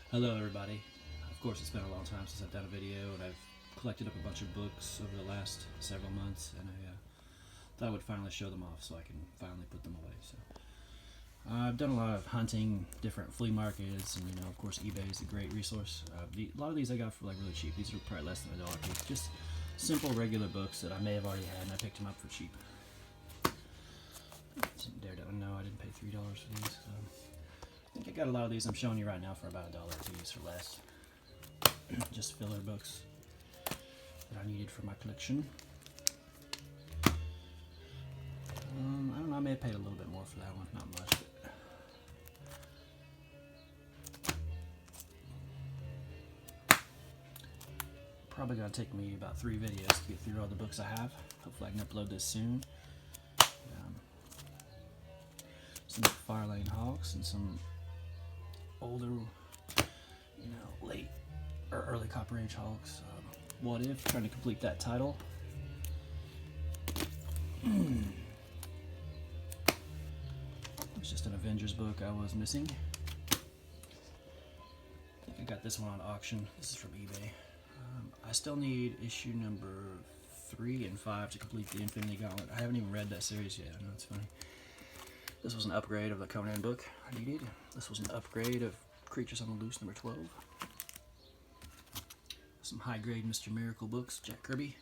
Hello everybody. Of course it's been a long time since I've done a video, and I've collected up a bunch of books over the last several months, and I thought I would finally show them off so I can finally put them away. So I've done a lot of hunting, different flea markets, and of course eBay is a great resource. A lot of these I got for like really cheap. These are probably less than $1 piece. Just simple regular books that I may have already had, and I picked them up for cheap. Daredevil. No, I didn't pay $3 for these. I think I got a lot of these I'm showing you right now for about $1 a piece or less. Just filler books that I needed for my collection. I don't know, I may have paid a little bit more for that one, not much. But probably gonna take me about 3 videos to get through all the books I have. Hopefully I can upload this soon. Some Firelane Hawks and some older, late or early Copper Age Hawks. What If, trying to complete that title. It's just an Avengers book I was missing. I think I got this one on auction. This is from eBay. I still need issue number 3 and 5 to complete the Infinity Gauntlet. I haven't even read that series yet. I know it's funny. This was an upgrade of the Conan book I needed. This was an upgrade of Creatures on the Loose number 12. Some high-grade Mr. Miracle books, Jack Kirby.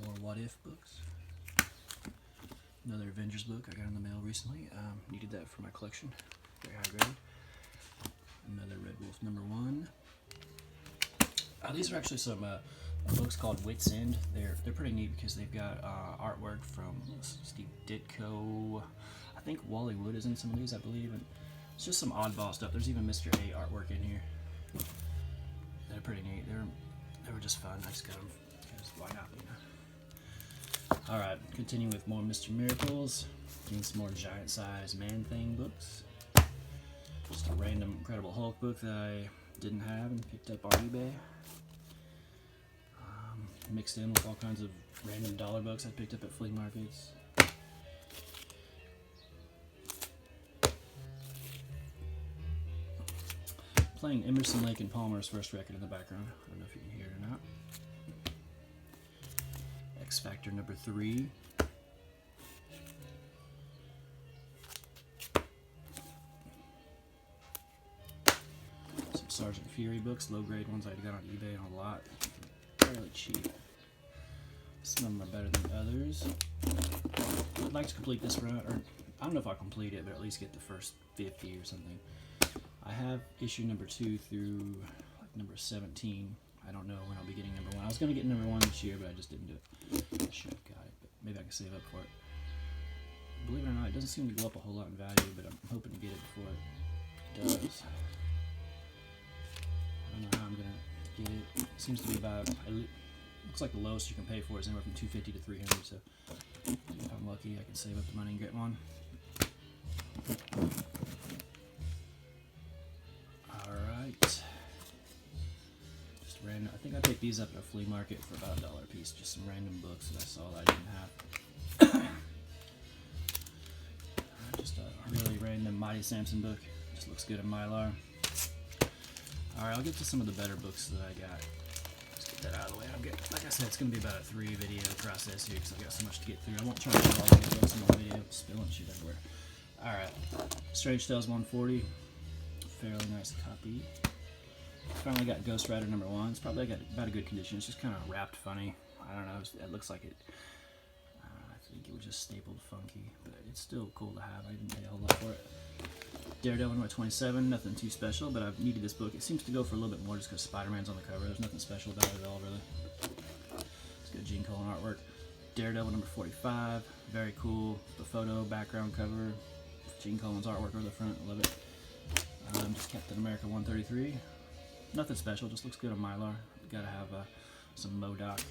More What If books. Another Avengers book I got in the mail recently. Needed that for my collection. Very high grade. Another Red Wolf number 1. These are actually some books called Wit's End. They're pretty neat because they've got artwork from Steve Ditko. I think Wally Wood is in some of these, I believe, and it's just some oddball stuff. There's even Mr. A artwork in here. They're pretty neat. They were just fun. I just got them because why not? All right, continuing with more Mr. Miracles. Getting some more giant-sized Man-Thing books. Just a random Incredible Hulk book that I didn't have and picked up on eBay. Mixed in with all kinds of random dollar books I picked up at flea markets. Playing Emerson, Lake and Palmer's first record in the background. I don't know if you can hear it or not. X Factor number 3. Some Sgt Fury books, low grade ones I got on eBay on a lot. Fairly cheap. Some of them are better than others. I'd like to complete this run, or I don't know if I'll complete it, but at least get the first 50 or something. I have issue number 2 through like number 17. I don't know when I'll be getting number 1. I was going to get number 1 this year, but I just didn't do it. I should have got it, but maybe I can save up for it. Believe it or not, it doesn't seem to go up a whole lot in value, but I'm hoping to get it before it does. I don't know how I'm going to get it. It seems to be about, looks like the lowest you can pay for it is anywhere from $250 to $300, so if I'm lucky I can save up the money and get one. Alright. Just random, I think I picked these up at a flea market for about $1 a piece, just some random books that I saw that I didn't have. Just a really random Mighty Samson book, just looks good in Mylar. Alright, I'll get to some of the better books that I got. Let's get that out of the way. Like I said, it's going to be about a 3 video process here because I've got so much to get through. I won't try to show all the books in one video. Spilling shit everywhere. Alright, Strange Tales 140. Fairly nice copy. Finally got Ghost Rider number 1. It's probably got about a good condition. It's just kind of wrapped funny. I don't know. It looks like it. I think it was just stapled funky, but it's still cool to have. I didn't pay a whole lot for it. Daredevil number 27, nothing too special, but I've needed this book. It seems to go for a little bit more just because Spider-Man's on the cover. There's nothing special about it at all, really. It's good Gene Colan artwork. Daredevil number 45, very cool. The photo, background cover, Gene Colan's artwork over the front, I love it. Just Captain America 133, nothing special, just looks good on Mylar. Gotta have some MODOK.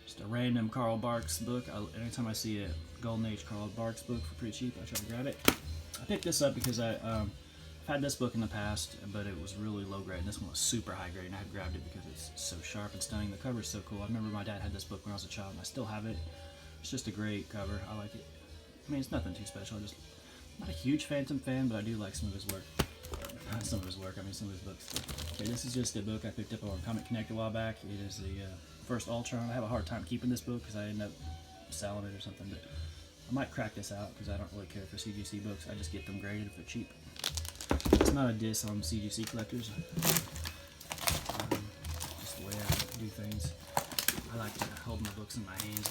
Just a random Carl Barks book. Anytime I see a Golden Age Carl Barks book for pretty cheap, I try to grab it. I picked this up because I've had this book in the past, but it was really low grade, and this one was super high grade, and I had grabbed it because it's so sharp and stunning. The cover is so cool. I remember my dad had this book when I was a child, and I still have it. It's just a great cover. I like it. I mean, it's nothing too special. I just Not a huge Phantom fan, but I do like some of his work. Some of his books. Okay, this is just a book I picked up on Comic Connect a while back. It is the first Ultron. I have a hard time keeping this book because I end up selling it or something, but I might crack this out because I don't really care for CGC books. I just get them graded if they're cheap. It's not a diss on CGC collectors. Just the way I do things. I like to hold my books in my hands.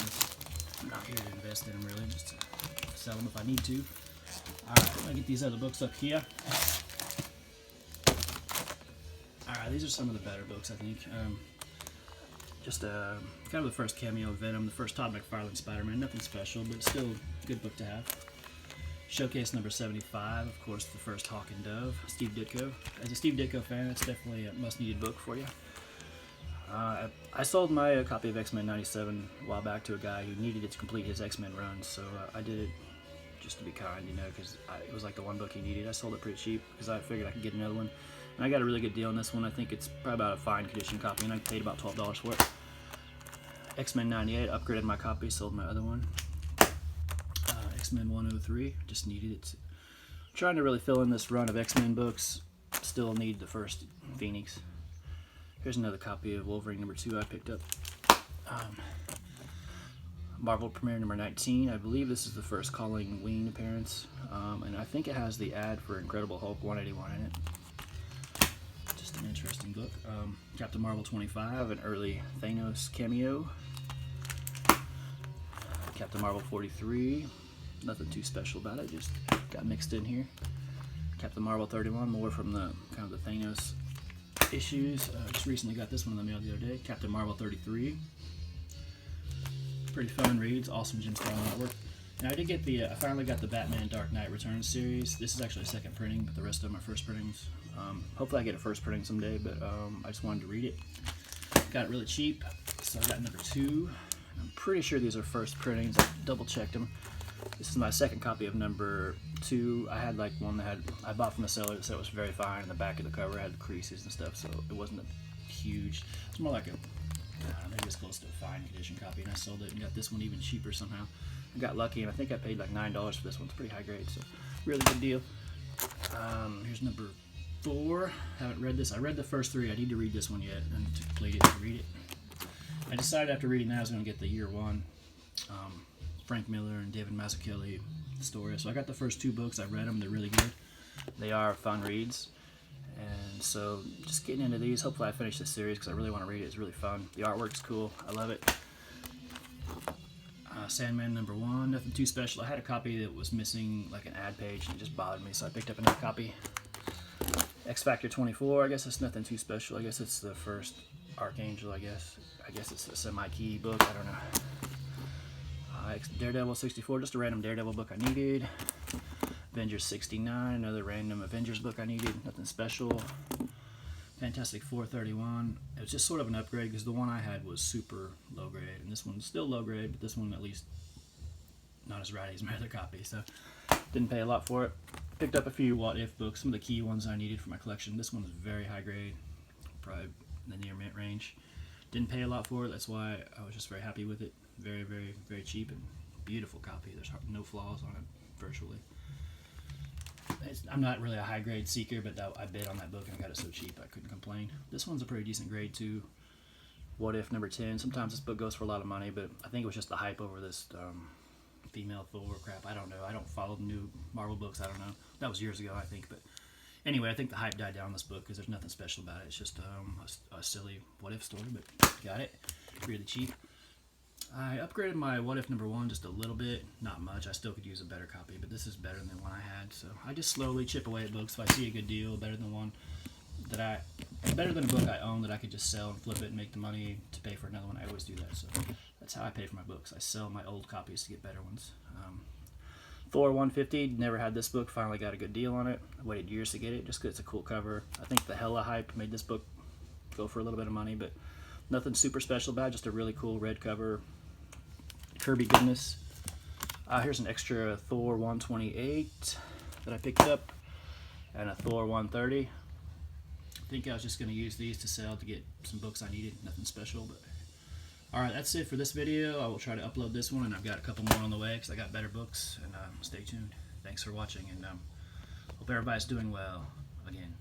I'm not here to invest in them really, just to sell them if I need to. Alright, I'm going to get these other books up here. Alright, these are some of the better books, I think. Just kind of the first cameo of Venom, the first Todd McFarlane Spider-Man. Nothing special, but still a good book to have. Showcase number 75, of course, the first Hawk and Dove, Steve Ditko. As a Steve Ditko fan, it's definitely a must-needed book for you. I sold my copy of X-Men 97 a while back to a guy who needed it to complete his X-Men run, so I did it just to be kind, you know, because it was like the one book he needed. I sold it pretty cheap because I figured I could get another one. And I got a really good deal on this one. I think it's probably about a fine condition copy, and I paid about $12 for it. X-Men 98, upgraded my copy, sold my other one. X-Men 103, just needed it. Trying to really fill in this run of X-Men books. Still need the first Phoenix. Here's another copy of Wolverine number 2 I picked up. Marvel Premiere number 19. I believe this is the first Colleen Wing appearance. And I think it has the ad for Incredible Hulk 181 in it. Just an interesting book. Captain Marvel 25, an early Thanos cameo. Captain Marvel 43. Nothing too special about it, just got mixed in here. Captain Marvel 31, more from the kind of the Thanos issues. Just recently got this one in the mail the other day. Captain Marvel 33. Pretty fun reads, awesome gemstone artwork. And I did get I finally got the Batman Dark Knight Returns series. This is actually a second printing, but the rest of them are first printings. Hopefully I get a first printing someday, but I just wanted to read it. Got it really cheap, so I got number 2. I'm pretty sure these are first printings. I double checked them. This is my second copy of number 2. I had like one that I bought from a seller that said it was very fine. In the back of the cover had the creases and stuff, so it wasn't a huge. It's more like maybe it's close to a fine condition copy, and I sold it and got this one even cheaper somehow. I got lucky, and I think I paid like $9 for this one. It's pretty high grade, so really good deal. Here's number 4. Haven't read this. I read the first 3. I need to read this one yet, and to complete it, to read it. I decided after reading that I was going to get the year 1. Frank Miller and David Mazzucchelli story. So I got the first 2 books. I read them. They're really good. They are fun reads. And so just getting into these. Hopefully I finish this series because I really want to read it. It's really fun. The artwork's cool. I love it. Sandman number 1. Nothing too special. I had a copy that was missing like an ad page and it just bothered me, so I picked up another copy. X Factor 24. I guess it's nothing too special. I guess it's the first Archangel, I guess. I guess it's a semi-key book. I don't know. Daredevil 64, just a random Daredevil book I needed. Avengers 69, another random Avengers book I needed, nothing special. Fantastic 431, it was just sort of an upgrade because the one I had was super low grade, and this one's still low grade, but this one at least not as ratty as my other copy, so didn't pay a lot for it. Picked up a few What If books, some of the key ones I needed for my collection. This one was very high grade, probably in the near mint range. Didn't pay a lot for it, that's why I was just very happy with it. Very, very, very cheap and beautiful copy. There's no flaws on it, virtually. I'm not really a high grade seeker, but I bid on that book and I got it so cheap I couldn't complain. This one's a pretty decent grade too. What If number 10. Sometimes this book goes for a lot of money, but I think it was just the hype over this female Thor crap. I don't know. I don't follow the new Marvel books. I don't know. That was years ago, I think. But anyway, I think the hype died down on this book because there's nothing special about it. It's just a silly What If story, but got it. Really cheap. I upgraded my What If number 1 just a little bit, not much. I still could use a better copy, but this is better than the one I had. So I just slowly chip away at books. If I see a good deal, better than a book I own that I could just sell and flip it and make the money to pay for another one. I always do that. So that's how I pay for my books. I sell my old copies to get better ones. Thor 150, never had this book. Finally got a good deal on it. I waited years to get it just because it's a cool cover. I think the hella hype made this book go for a little bit of money, but nothing super special about it. Just a really cool red cover. Kirby goodness. Here's an extra Thor 128 that I picked up, and a Thor 130. I think I was just going to use these to sell to get some books I needed. Nothing special, but alright, that's it for this video. I will try to upload this one, and I've got a couple more on the way because I got better books, and stay tuned. thanks for watching, and hope everybody's doing well again.